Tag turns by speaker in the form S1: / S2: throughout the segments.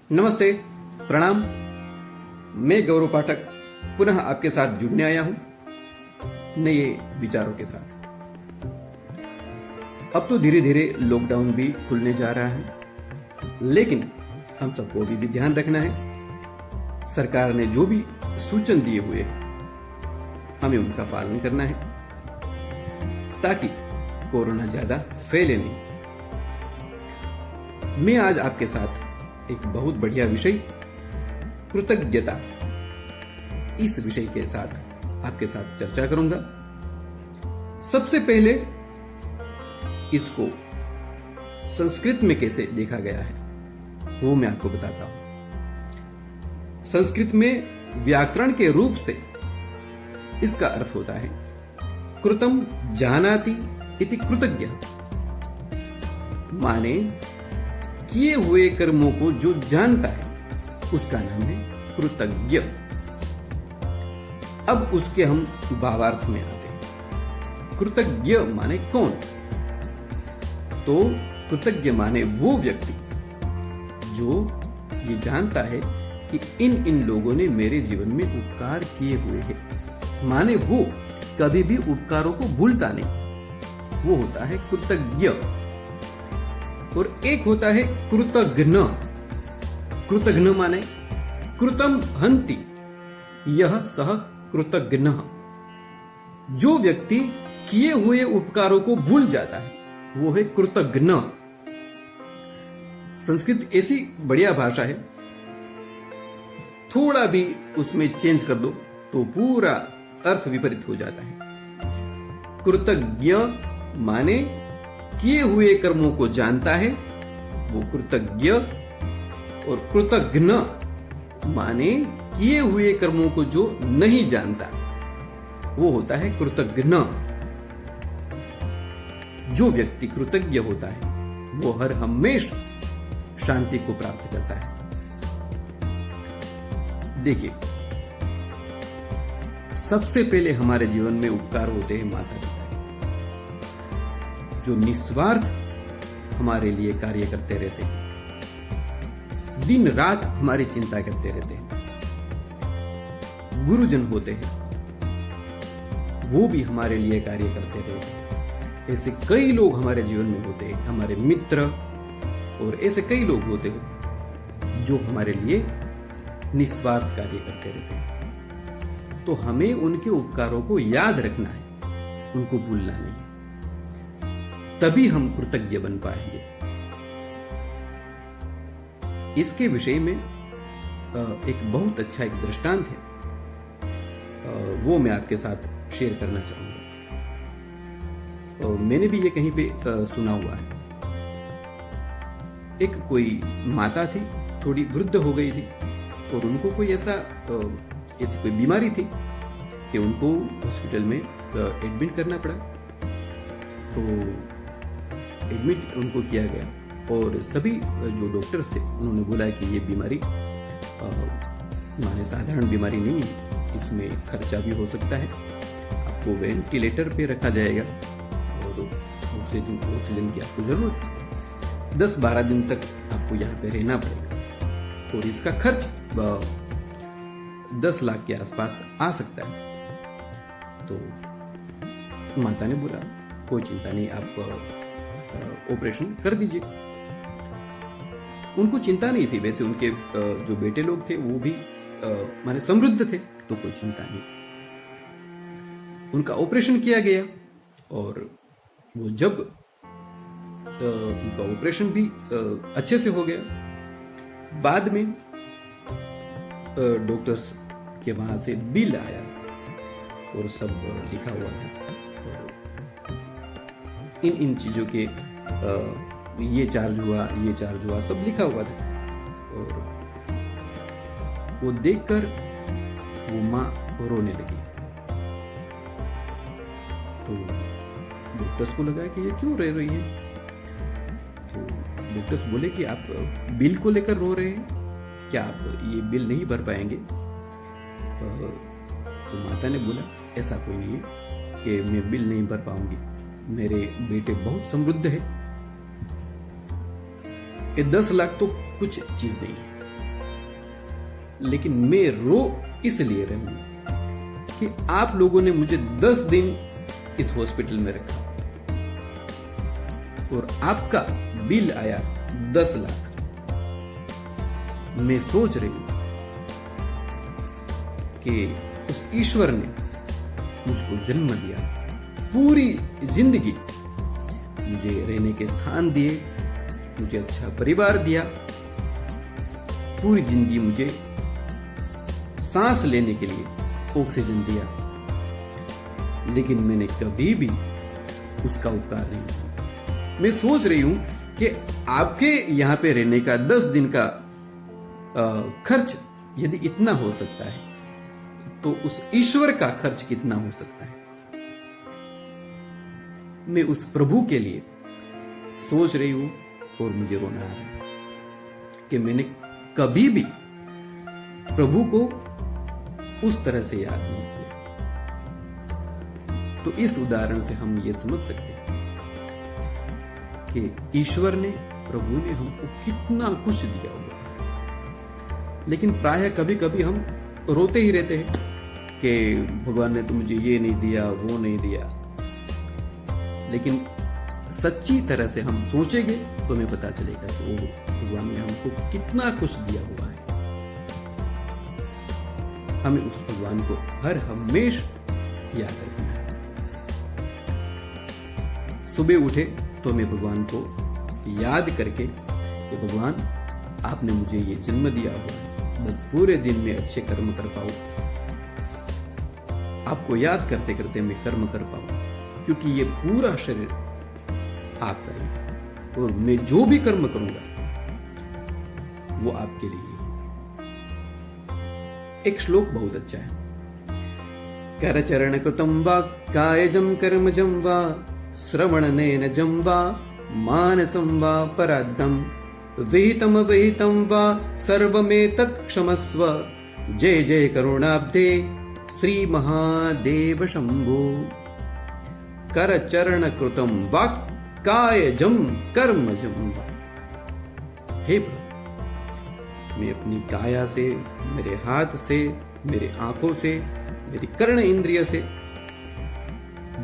S1: नमस्ते, प्रणाम। मैं गौरव पाठक पुनः आपके साथ जुड़ने आया हूं नए विचारों के साथ। अब तो धीरे धीरे लॉकडाउन भी खुलने जा रहा है, लेकिन हम सबको अभी भी ध्यान रखना है। सरकार ने जो भी सूचना दिए हुए हैं, हमें उनका पालन करना है ताकि कोरोना ज्यादा फैले नहीं। मैं आज आपके साथ एक बहुत बढ़िया विषय कृतज्ञता, इस विषय के साथ आपके साथ चर्चा करूंगा। सबसे पहले इसको संस्कृत में कैसे देखा गया है वो मैं आपको बताता हूं। संस्कृत में व्याकरण के रूप से इसका अर्थ होता है कृतम जानाति इति कृतज्ञ, माने किए हुए कर्मों को जो जानता है उसका नाम है कृतज्ञ। अब उसके हम भावार्थ में आते हैं। कृतज्ञ माने कौन? तो कृतज्ञ माने वो व्यक्ति जो ये जानता है कि इन लोगों ने मेरे जीवन में उपकार किए हुए हैं, माने वो कभी भी उपकारों को भूलता नहीं, वो होता है कृतज्ञ। और एक होता है कृतघ्न। कृतघ्न माने कृतम हंति यह सह कृतघ्न, जो व्यक्ति किए हुए उपकारों को भूल जाता है वो है कृतघ्न। संस्कृत ऐसी बढ़िया भाषा है, थोड़ा भी उसमें चेंज कर दो तो पूरा अर्थ विपरीत हो जाता है। कृतज्ञ माने किए हुए कर्मों को जानता है वो कृतज्ञ, और कृतघ्न माने किए हुए कर्मों को जो नहीं जानता वो होता है कृतघ्न। जो व्यक्ति कृतज्ञ होता है वो हर हमेशा शांति को प्राप्त करता है। देखिए, सबसे पहले हमारे जीवन में उपकार होते हैं माता पिता, जो निस्वार्थ हमारे लिए कार्य करते रहते हैं, दिन रात हमारी चिंता करते रहते हैं। गुरुजन होते हैं, वो भी हमारे लिए कार्य करते रहते हैं। ऐसे कई लोग हमारे जीवन में होते हैं, हमारे मित्र, और ऐसे कई लोग होते हैं जो हमारे लिए निस्वार्थ कार्य करते रहते हैं। तो हमें उनके उपकारों को याद रखना है, उनको भूलना नहीं, तभी हम कृतज्ञ बन पाएंगे। इसके विषय में एक बहुत अच्छा एक दृष्टांत है, वो मैं आपके साथ शेयर करना चाहूंगा। मैंने भी ये कहीं पे सुना हुआ है। एक कोई माता थी, थोड़ी वृद्ध हो गई थी, और उनको कोई ऐसी कोई बीमारी थी कि उनको हॉस्पिटल में एडमिट करना पड़ा। तो एडमिट उनको किया गया, और सभी जो डॉक्टर्स थे उन्होंने बोला कि ये बीमारी माने साधारण बीमारी नहीं है, इसमें खर्चा भी हो सकता है, आपको वेंटिलेटर पे रखा जाएगा और ऑक्सीजन की आपको जरूरत है, 10-12 दिन तक आपको यहाँ पे रहना पड़ेगा, और इसका खर्च 10 लाख के आसपास आ सकता है। तो माता ने बोला कोई चिंता नहीं, आप ऑपरेशन कर दीजिए। उनको चिंता नहीं थी, वैसे उनके जो बेटे लोग थे वो भी माने समृद्ध थे, तो कोई चिंता नहीं थी। उनका ऑपरेशन किया गया, और वो जब उनका ऑपरेशन भी अच्छे से हो गया, बाद में डॉक्टर्स के वहां से बिल आया और सब लिखा हुआ था, और इन चीजों के ये चार्ज हुआ सब लिखा हुआ था। और वो देखकर वो माँ रोने लगी। तो डॉक्टर्स को लगा कि ये क्यों रो रही है। तो डॉक्टर्स बोले कि आप बिल को लेकर रो रहे हैं, क्या आप ये बिल नहीं भर पाएंगे? तो माता ने बोला ऐसा कोई नहीं है कि मैं बिल नहीं भर पाऊंगी, मेरे बेटे बहुत समृद्ध है, ये 10 लाख तो कुछ चीज नहीं है। लेकिन मैं रो इसलिए रही हूं कि आप लोगों ने मुझे 10 दिन इस हॉस्पिटल में रखा और आपका बिल आया 10 लाख। मैं सोच रही हूं कि उस ईश्वर ने मुझको जन्म दिया, पूरी जिंदगी मुझे रहने के स्थान दिए, मुझे अच्छा परिवार दिया, पूरी जिंदगी मुझे सांस लेने के लिए ऑक्सीजन दिया, लेकिन मैंने कभी भी उसका उपकार नहीं किया। मैं सोच रही हूं कि आपके यहां पे रहने का 10 दिन का खर्च यदि इतना हो सकता है तो उस ईश्वर का खर्च कितना हो सकता है। मैं उस प्रभु के लिए सोच रही हूं और मुझे रोना आ रहा है कि मैंने कभी भी प्रभु को उस तरह से याद नहीं किया। तो इस उदाहरण से हम ये समझ सकते हैं कि ईश्वर ने, प्रभु ने हमको कितना कुछ दिया हुआ, लेकिन प्रायः कभी कभी हम रोते ही रहते हैं कि भगवान ने तो मुझे ये नहीं दिया, वो नहीं दिया। लेकिन सच्ची तरह से हम सोचेंगे तो हमें पता चलेगा कि वो भगवान ने हमको कितना कुछ दिया हुआ है। हमें उस भगवान को हर हमेश याद रखना है। सुबह उठे तो हमें भगवान को याद करके कि भगवान आपने मुझे ये जन्म दिया हुआ है, बस पूरे दिन में अच्छे कर्म कर पाऊं, आपको याद करते करते मैं कर्म कर पाऊं, क्योंकि ये पूरा शरीर आपका है और मैं जो भी कर्म करूंगा वो आपके लिए। एक श्लोक बहुत अच्छा है, कर चरण कृतम वा कायजम कर्मजम वा श्रवणनेनजम वा मानसम वा पराद्धम विहितम विहितम वा सर्वमेतत् क्षमस्व। जय जय करुणाब्धे श्री महादेव शंभो। कर चरण कृतम वा कायजम कर्मजम वा। हे प्रभु, मैं अपनी काया से, मेरे हाथ से, मेरे आंखों से, मेरी कर्ण इंद्रिय से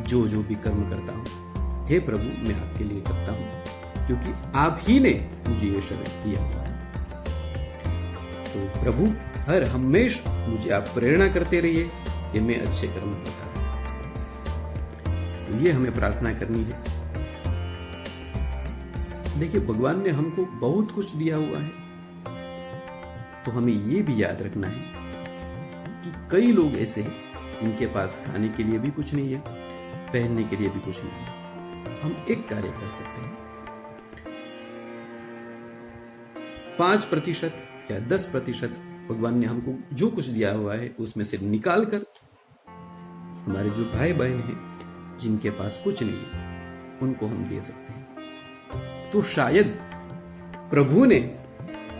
S1: जो जो भी कर्म करता हूं, हे प्रभु मैं आपके लिए करता हूं, क्योंकि आप ही ने मुझे ये शरीर दिया हुआ है। तो प्रभु हर हमेश मुझे आप प्रेरणा करते रहिए कि मैं अच्छे कर्म करता हूं। तो ये हमें प्रार्थना करनी है। देखिए, भगवान ने हमको बहुत कुछ दिया हुआ है, तो हमें ये भी याद रखना है कि कई लोग ऐसे हैं जिनके पास खाने के लिए भी कुछ नहीं है, पहनने के लिए भी कुछ नहीं है। हम एक कार्य कर सकते हैं, 5% या 10% भगवान ने हमको जो कुछ दिया हुआ है उसमें से निकाल कर हमारे जो भाई बहन हैं जिनके पास कुछ नहीं है उनको हम दे सकते हैं। तो शायद प्रभु ने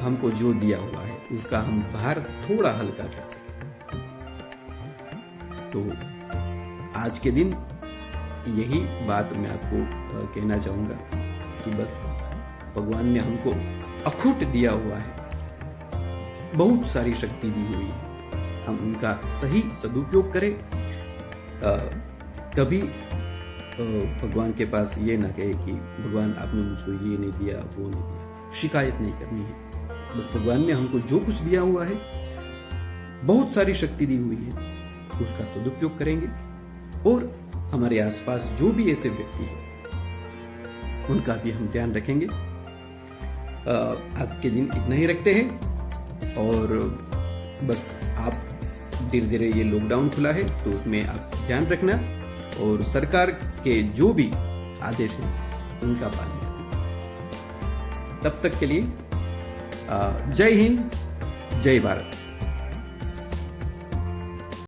S1: हमको जो दिया हुआ है उसका हम भार थोड़ा हल्का कर सकें। तो आज के दिन यही बात मैं आपको कहना चाहूंगा कि बस भगवान ने हमको अखूट दिया हुआ है, बहुत सारी शक्ति दी हुई है, हम उनका सही सदुपयोग करें। कभी भगवान के पास ये ना कहे कि भगवान आपने मुझको ये नहीं दिया, वो नहीं दिया। शिकायत नहीं करनी है, बस भगवान ने हमको जो कुछ दिया हुआ है, बहुत सारी शक्ति दी हुई है, उसका सदुपयोग करेंगे। और हमारे आसपास जो भी ऐसे व्यक्ति हैं उनका भी हम ध्यान रखेंगे। आज के दिन इतना ही रखते हैं, और बस आप धीरे धीरे ये लॉकडाउन खुला है तो उसमें आप ध्यान रखना, और सरकार के जो भी आदेश हैं उनका पालन करना। तब तक के लिए जय हिंद, जय भारत।